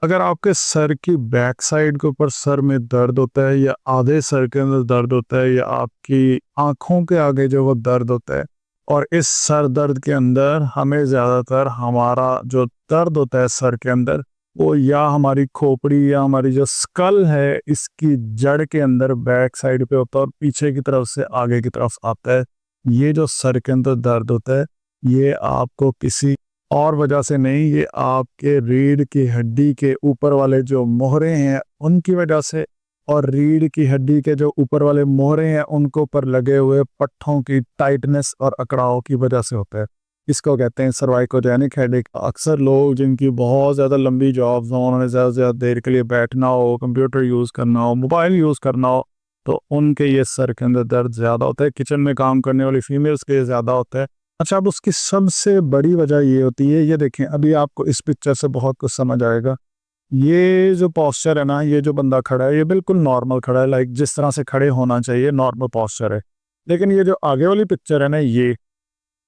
अगर आपके सर की बैक साइड के ऊपर सर में दर्द होता है या आधे सर के अंदर दर्द होता है या आपकी आंखों के आगे जो वो दर्द होता है, और इस सर दर्द के अंदर हमें ज़्यादातर हमारा जो दर्द होता है सर के अंदर, वो या हमारी खोपड़ी या हमारी जो स्कल है इसकी जड़ के अंदर बैक साइड पे होता है और पीछे की तरफ से आगे की तरफ आता है। ये जो सर के अंदर दर्द होता है, ये आपको किसी और वजह से नहीं, ये आपके रीढ़ की हड्डी के ऊपर वाले जो मोहरे हैं उनकी वजह से, और रीढ़ की हड्डी के जो ऊपर वाले मोहरे हैं उनको पर लगे हुए पट्ठों की टाइटनेस और अकड़ाव की वजह से होता है। इसको कहते हैं सर्वाइकोजेनिक हेडेक। अक्सर लोग जिनकी बहुत ज़्यादा लंबी जॉब्स हों, उन्होंने ज़्यादा से ज़्यादा देर के लिए बैठना हो, कंप्यूटर यूज़ करना हो, मोबाइल यूज़ करना हो, तो उनके ये सर के अंदर दर्द ज़्यादा होता है। किचन में काम करने वाली फीमेल्स के ज़्यादा होता है। अच्छा, अब उसकी सबसे बड़ी वजह ये होती है, ये देखें अभी आपको इस पिक्चर से बहुत कुछ समझ आएगा। ये जो पोस्चर है ना, ये जो बंदा खड़ा है ये बिल्कुल नॉर्मल खड़ा है, लाइक जिस तरह से खड़े होना चाहिए नॉर्मल पोस्चर है। लेकिन ये जो आगे वाली पिक्चर है ना,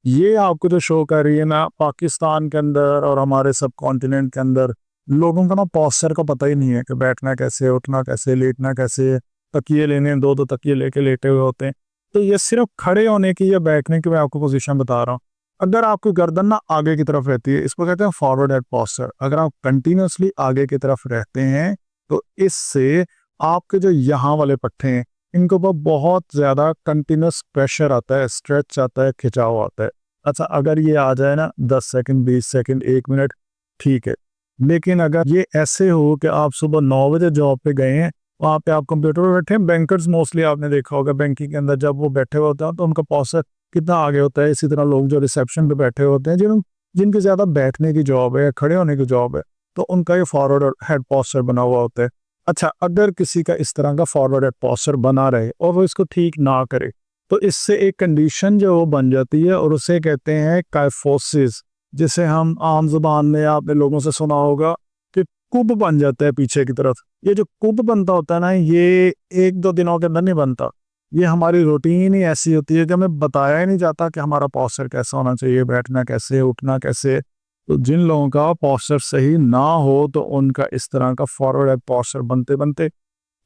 ये आपको जो शो कर रही है ना, पाकिस्तान के अंदर और हमारे सब कॉन्टिनेंट के अंदर लोगों का ना पोस्चर का पता ही नहीं है कि बैठना कैसे, उठना कैसे, लेटना कैसे। तकिए लेने, दो दो तकिए लेके लेटे हुए होते हैं। तो ये सिर्फ खड़े होने की या बैठने की मैं आपको पोजीशन बता रहा हूँ। अगर आपकी गर्दन ना आगे की तरफ रहती है, इसको कहते हैं फॉरवर्ड हेड पोस्चर। अगर आप कंटिन्यूअसली आगे की तरफ रहते हैं तो इससे आपके जो यहाँ वाले पट्टे हैं इनके ऊपर बहुत ज़्यादा कंटिन्यूस प्रेशर आता है, स्ट्रेच आता है, खिंचाव आता है। अच्छा, अगर ये आ जाए ना 10 सेकंड, 20 सेकंड, 1 मिनट, ठीक है। लेकिन अगर ये ऐसे हो कि आप सुबह 9 बजे जॉब पे गए हैं, वहाँ पे आप कंप्यूटर पर बैठे हैं, बैंकर्स मोस्टली आपने देखा होगा बैंकिंग के अंदर जब वो बैठे हुए होते हैं तो उनका पोस्चर कितना आगे होता है। इसी तरह लोग जो रिसेप्शन पे बैठे होते हैं, जिनकी ज़्यादा बैठने की जॉब है या खड़े होने की जॉब है, तो उनका ये फॉरवर्ड हेड पोस्चर बना हुआ होता है। अच्छा, अगर किसी का इस तरह का फॉरवर्ड हेड पोस्चर बना रहे और वो इसको ठीक ना करे, तो इससे एक कंडीशन जो वो बन जाती है और उसे कहते हैं काइफोसिस, जिसे हम आम जुबान में आपने लोगों से सुना होगा कि कुब बन जाता है पीछे की तरफ। ये जो कुब बनता होता है ना, ये 1-2 दिनों के अंदर नहीं बनता। ये हमारी रूटीन ही ऐसी होती है कि हमें बताया ही नहीं जाता कि हमारा पोस्चर कैसा होना चाहिए, बैठना कैसे, उठना कैसे। तो जिन लोगों का पोस्चर सही ना हो तो उनका इस तरह का फॉरवर्ड हेड पोस्चर बनते बनते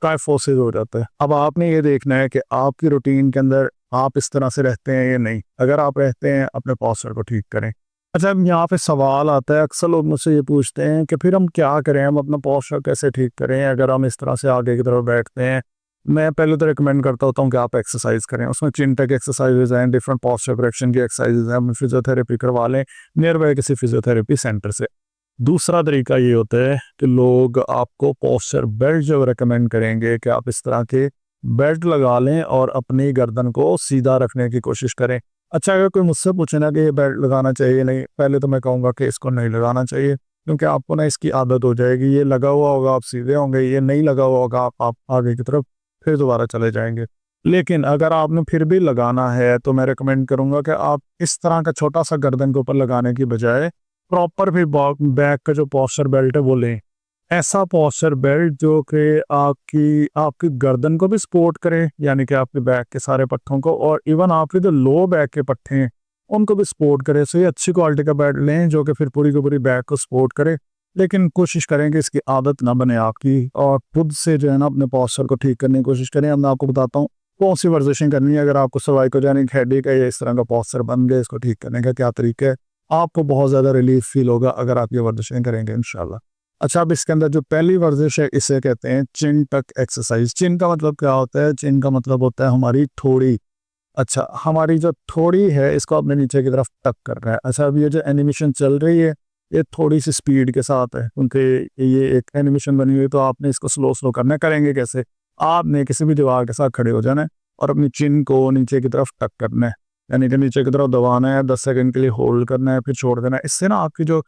काइफोसिस हो जाता है। अब आपने ये देखना है कि आपकी रूटीन के अंदर आप इस तरह से रहते हैं या नहीं। अगर आप रहते हैं, अपने पोस्चर को ठीक करें। अच्छा, अब यहाँ पे सवाल आता है, अक्सर लोग मुझसे ये पूछते हैं कि फिर हम क्या करें, हम अपना पोस्चर कैसे ठीक करें अगर हम इस तरह से आगे की तरफ बैठते हैं। मैं पहले तो रिकमेंड करता होता हूँ कि आप एक्सरसाइज करें। उसमें चिन टेक एक्सरसाइजेज हैं, डिफरेंट पोस्चर करेक्शन की एक्सरसाइजेज हैं। अपनी फिजियोथेरेपी करवा लें नियर बाय किसी फिजियोथेरेपी सेंटर से। दूसरा तरीका ये होता है कि लोग आपको पोस्चर बेल्ट जो रिकमेंड करेंगे कि आप इस तरह के बेल्ट लगा लें और अपनी गर्दन को सीधा रखने की कोशिश करें। अच्छा, अगर कोई मुझसे पूछे ना कि ये बेल्ट लगाना चाहिए नहीं, पहले तो मैं कहूँगा कि इसको नहीं लगाना चाहिए, क्योंकि आपको ना इसकी आदत हो जाएगी। ये लगा हुआ होगा आप सीधे होंगे, ये नहीं लगा हुआ होगा आप आगे की तरफ फिर दोबारा चले जाएंगे। लेकिन अगर आपने फिर भी लगाना है तो मैं रिकमेंड करूंगा कि आप इस तरह का छोटा सा गर्दन के ऊपर लगाने की बजाय प्रॉपर फिर बैक का जो पोस्चर बेल्ट है वो लें। ऐसा पोस्चर बेल्ट जो कि आपकी आपकी गर्दन को भी सपोर्ट करे, यानी कि आपके बैक के सारे पट्टों को, और इवन आपके जो लो बैक के पट्टे हैं उनको भी सपोर्ट करे। सो ये अच्छी क्वालिटी का बेल्ट लें जो कि फिर पूरी की पूरी बैक को सपोर्ट करे। लेकिन कोशिश करें कि इसकी आदत ना बने आपकी, और खुद से जो है ना अपने पोस्चर को ठीक करने की कोशिश करें। अब मैं आपको बताता हूँ कौन सी वर्जिशें करनी है अगर आपको सर्वाइकोजेनिक हेडेक है या इस तरह का पोस्चर बन गया, इसको ठीक करने का क्या तरीका है। आपको बहुत ज़्यादा रिलीफ फील होगा अगर आप ये वर्जिशें करेंगे इंशाल्लाह। अच्छा, अब इसके अंदर जो पहली वर्जिश है इसे कहते हैं चिन टक एक्सरसाइज। चिन का मतलब क्या होता है? चिन का मतलब होता है हमारी थोड़ी। अच्छा, हमारी जो थोड़ी है इसको अपने नीचे की तरफ टक करना है। अच्छा, अब ये जो एनिमेशन चल रही है ये थोड़ी सी स्पीड के साथ है, क्योंकि ये एक एनिमेशन बनी हुई है, तो आपने इसको स्लो स्लो करना है। करेंगे कैसे? आपने किसी भी दीवार के साथ खड़े हो जाना है और अपनी चिन को नीचे की तरफ टक करना है, यानी कि नीचे की तरफ दबाना है, 10 सेकंड के लिए होल्ड करना है, फिर छोड़ देना है। इससे ना आपकी जो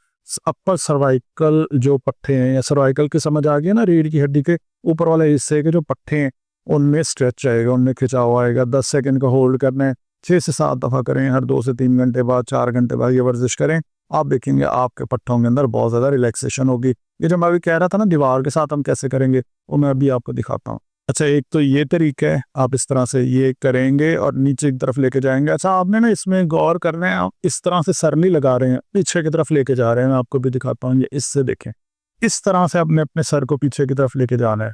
अपर सर्वाइकल जो पट्टे हैं, या सर्वाइकल की समझ आ गई है ना, रीढ़ की हड्डी के ऊपर वाले हिस्से के जो पट्टे हैं उनमें स्ट्रेच आएगा, उनमें खिंचाव आएगा। 10 सेकंड का होल्ड करना है, 6 से 7 दफ़ा करें, हर 2 से 3 घंटे बाद, 4 घंटे बाद ये वर्जिश करें। आप देखेंगे आपके पट्टों के अंदर बहुत ज़्यादा रिलैक्सेशन होगी। ये जो मैं अभी कह रहा था ना दीवार के साथ हम कैसे करेंगे, वो मैं अभी आपको दिखाता हूँ। अच्छा, एक तो ये तरीका है, आप इस तरह से ये करेंगे और नीचे की तरफ लेके जाएंगे। अच्छा, आपने ना इसमें गौर करना है, आप इस तरह से सर नहीं लगा रहे हैं, पीछे की तरफ लेके जा रहे हैं। मैं आपको भी दिखाता हूँ, ये इससे देखें, इस तरह से अपने अपने सर को पीछे की तरफ लेके जाना है,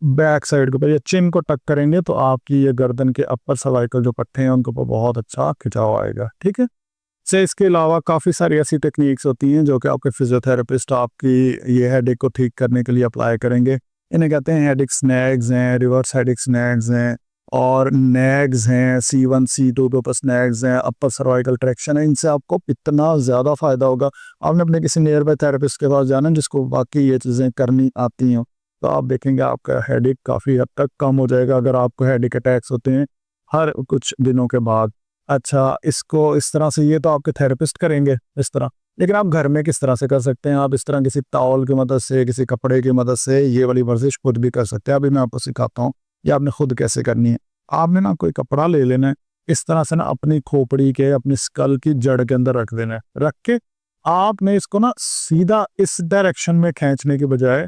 बैक साइड के ऊपर या चिन को टक करेंगे तो आपकी ये गर्दन के अपर सर्वाइकल जो पट्टे हैं उनके ऊपर बहुत अच्छा खिंचाव आएगा। ठीक है, से इसके अलावा काफ़ी सारी ऐसी टेक्निक्स होती हैं जो कि आपके फिजियोथेरेपिस्ट आपकी ये हेडेक को ठीक करने के लिए अप्लाई करेंगे। इन्हें कहते हैं हेडेक स्नैग्स हैं, रिवर्स हेडेक स्नैग्स हैं और नैग्स हैं, C1 C2 के ऊपर स्नैग्स हैं, अपर सर्वाइकल ट्रैक्शन है। इनसे आपको इतना ज़्यादा फ़ायदा होगा। आपने अपने किसी नियर बाय थेरेपिस्ट के पास जाना जिसको बाकी ये चीज़ें करनी आती हों, तो आप देखेंगे आपका हेडेक काफ़ी हद तक कम हो जाएगा। अगर आपको हेडेक अटैक्स होते हैं हर कुछ दिनों के बाद, अच्छा इसको इस तरह से, ये तो आपके थेरेपिस्ट करेंगे इस तरह, लेकिन आप घर में किस तरह से कर सकते हैं? आप इस तरह किसी टॉवल की मदद से, किसी कपड़े की मदद से ये वाली वर्जिश खुद भी कर सकते हैं। अभी मैं आपको सिखाता हूँ ये आपने खुद कैसे करनी है। आपने ना कोई कपड़ा ले लेना है, इस तरह से ना अपनी खोपड़ी के, अपनी स्कल की जड़ के अंदर रख देना है। रख के आपने इसको ना सीधा इस डायरेक्शन में खींचने के बजाय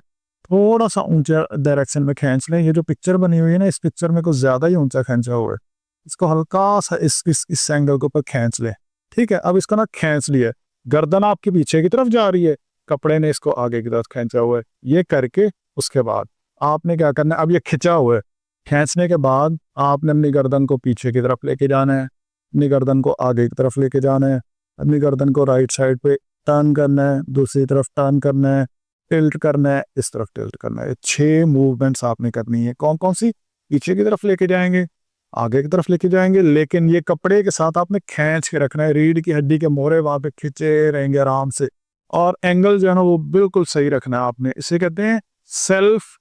थोड़ा सा ऊंचा डायरेक्शन में खींच लें। ये जो पिक्चर बनी हुई है ना, इस पिक्चर में कुछ ज्यादा ही ऊंचा खींचा हुआ है, इसको हल्का सा इस एंगल के ऊपर खींच लें। ठीक है, अब इसको ना खींच लिया, गर्दन आपके पीछे की तरफ जा रही है, कपड़े ने इसको आगे की तरफ खींचा हुआ है। ये करके उसके बाद आपने क्या करना है, अब ये खिंचा हुआ है, खींचने के बाद आपने अपनी गर्दन को पीछे की तरफ लेके जाना है, अपनी गर्दन को आगे की तरफ लेके जाना है, अपनी गर्दन को राइट साइड पे टर्न करना है, दूसरी तरफ टर्न करना है, टिल्ट करना है, इस तरफ टिल्ट करना है। 6 मूवमेंट्स आपने करनी है। कौन कौन सी? पीछे की तरफ लेके जाएंगे, आगे की तरफ लेके जाएंगे, लेकिन ये कपड़े के साथ आपने खींच के रखना है। रीढ़ की हड्डी के मोहरे वहां पे खिंचे रहेंगे आराम से, और एंगल जो है ना वो बिल्कुल सही रखना है आपने। इसे कहते हैं सेल्फ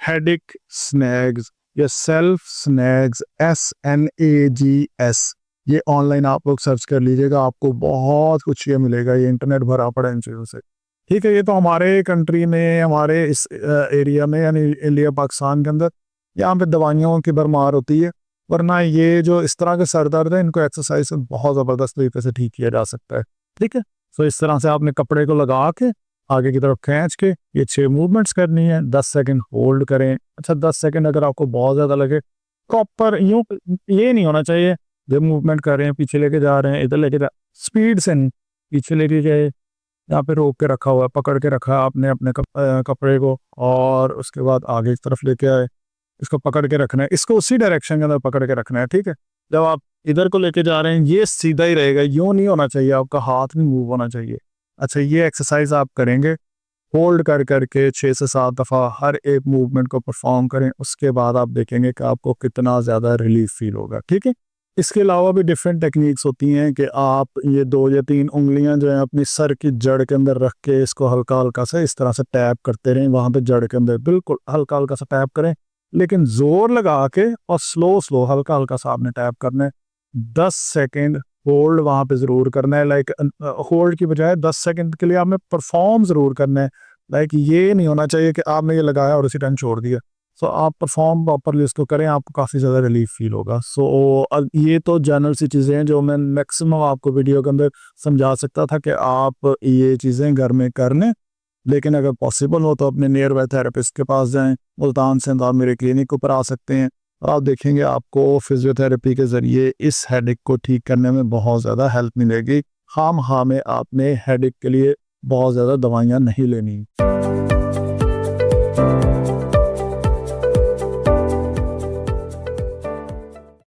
हेडिक स्नैग्स या सेल्फ स्नैग्स, SNAGS। ये ऑनलाइन आप लोग सर्च कर लीजिएगा, आपको बहुत कुछ ये मिलेगा। ये इंटरनेट भरा पड़ा है इन चीज़ों से। ठीक है, ये तो हमारे कंट्री में, हमारे इस एरिया में यानी इंडिया पाकिस्तान के अंदर यहाँ पे दवाइयों की भरमार होती है, वरना ये जो इस तरह के सर दर्द है इनको एक्सरसाइज से बहुत ज़बरदस्त तरीके से ठीक किया जा सकता है। ठीक है, तो इस तरह से आपने कपड़े को लगा के आगे की तरफ खींच के ये 6 मूवमेंट्स करनी है। 10 सेकंड होल्ड करें। अच्छा 10 सेकंड अगर आपको बहुत ज़्यादा लगे, प्रॉपर यूँ ये नहीं होना चाहिए जब मूवमेंट कर रहे हैं पीछे लेके जा रहे हैं, इधर लेके जा, स्पीड से नहीं, पीछे लेके गए, यहाँ पे रोक के रखा हुआ है, पकड़ के रखा आपने अपने कपड़े को, और उसके बाद आगे की तरफ लेके आए, इसको पकड़ के रखना है, इसको उसी डायरेक्शन के अंदर पकड़ के रखना है। ठीक है, जब आप इधर को लेके जा रहे हैं ये सीधा ही रहेगा, यूं नहीं होना चाहिए, आपका हाथ नहीं मूव होना चाहिए। अच्छा, ये एक्सरसाइज आप करेंगे होल्ड कर करके 6 से 7 दफ़ा हर एक मूवमेंट को परफॉर्म करें, उसके बाद आप देखेंगे कि आपको कितना ज़्यादा रिलीफ फील होगा। ठीक है, इसके अलावा भी डिफरेंट टेक्निक्स होती हैं कि आप ये 2 या 3 उंगलियां जो हैं अपनी सर की जड़ के अंदर रख के इसको हल्का हल्का से इस तरह से टैप करते रहें, वहां पे जड़ के अंदर बिल्कुल हल्का हल्का सा टैप करें, लेकिन जोर लगा के और स्लो स्लो हल्का हल्का सा आपने टैप करना है। 10 सेकेंड होल्ड वहां पे जरूर करना है। लाइक होल्ड की बजाय 10 सेकेंड के लिए आपने परफॉर्म जरूर करना है। लाइक ये नहीं होना चाहिए कि आपने ये लगाया और उसी टाइम छोड़ दिया। सो आप परफॉर्म प्रॉपरली इसको करें, आपको काफ़ी ज़्यादा रिलीफ फील होगा। सो ये तो जनरल सी चीज़ें हैं जो मैं मैक्सिमम आपको वीडियो के अंदर समझा सकता था कि आप ये चीज़ें घर में कर लें, लेकिन अगर पॉसिबल हो तो अपने नियर बाय थेरेपिस्ट के पास जाएं। मुल्तान से आप मेरे क्लिनिक पर आ सकते हैं और आप देखेंगे आपको फिजियोथेरेपी के ज़रिए इस हेडेक को ठीक करने में बहुत ज़्यादा हेल्प मिलेगी। खाम में आपने हेडेक के लिए बहुत ज़्यादा दवाइयाँ नहीं लेनी।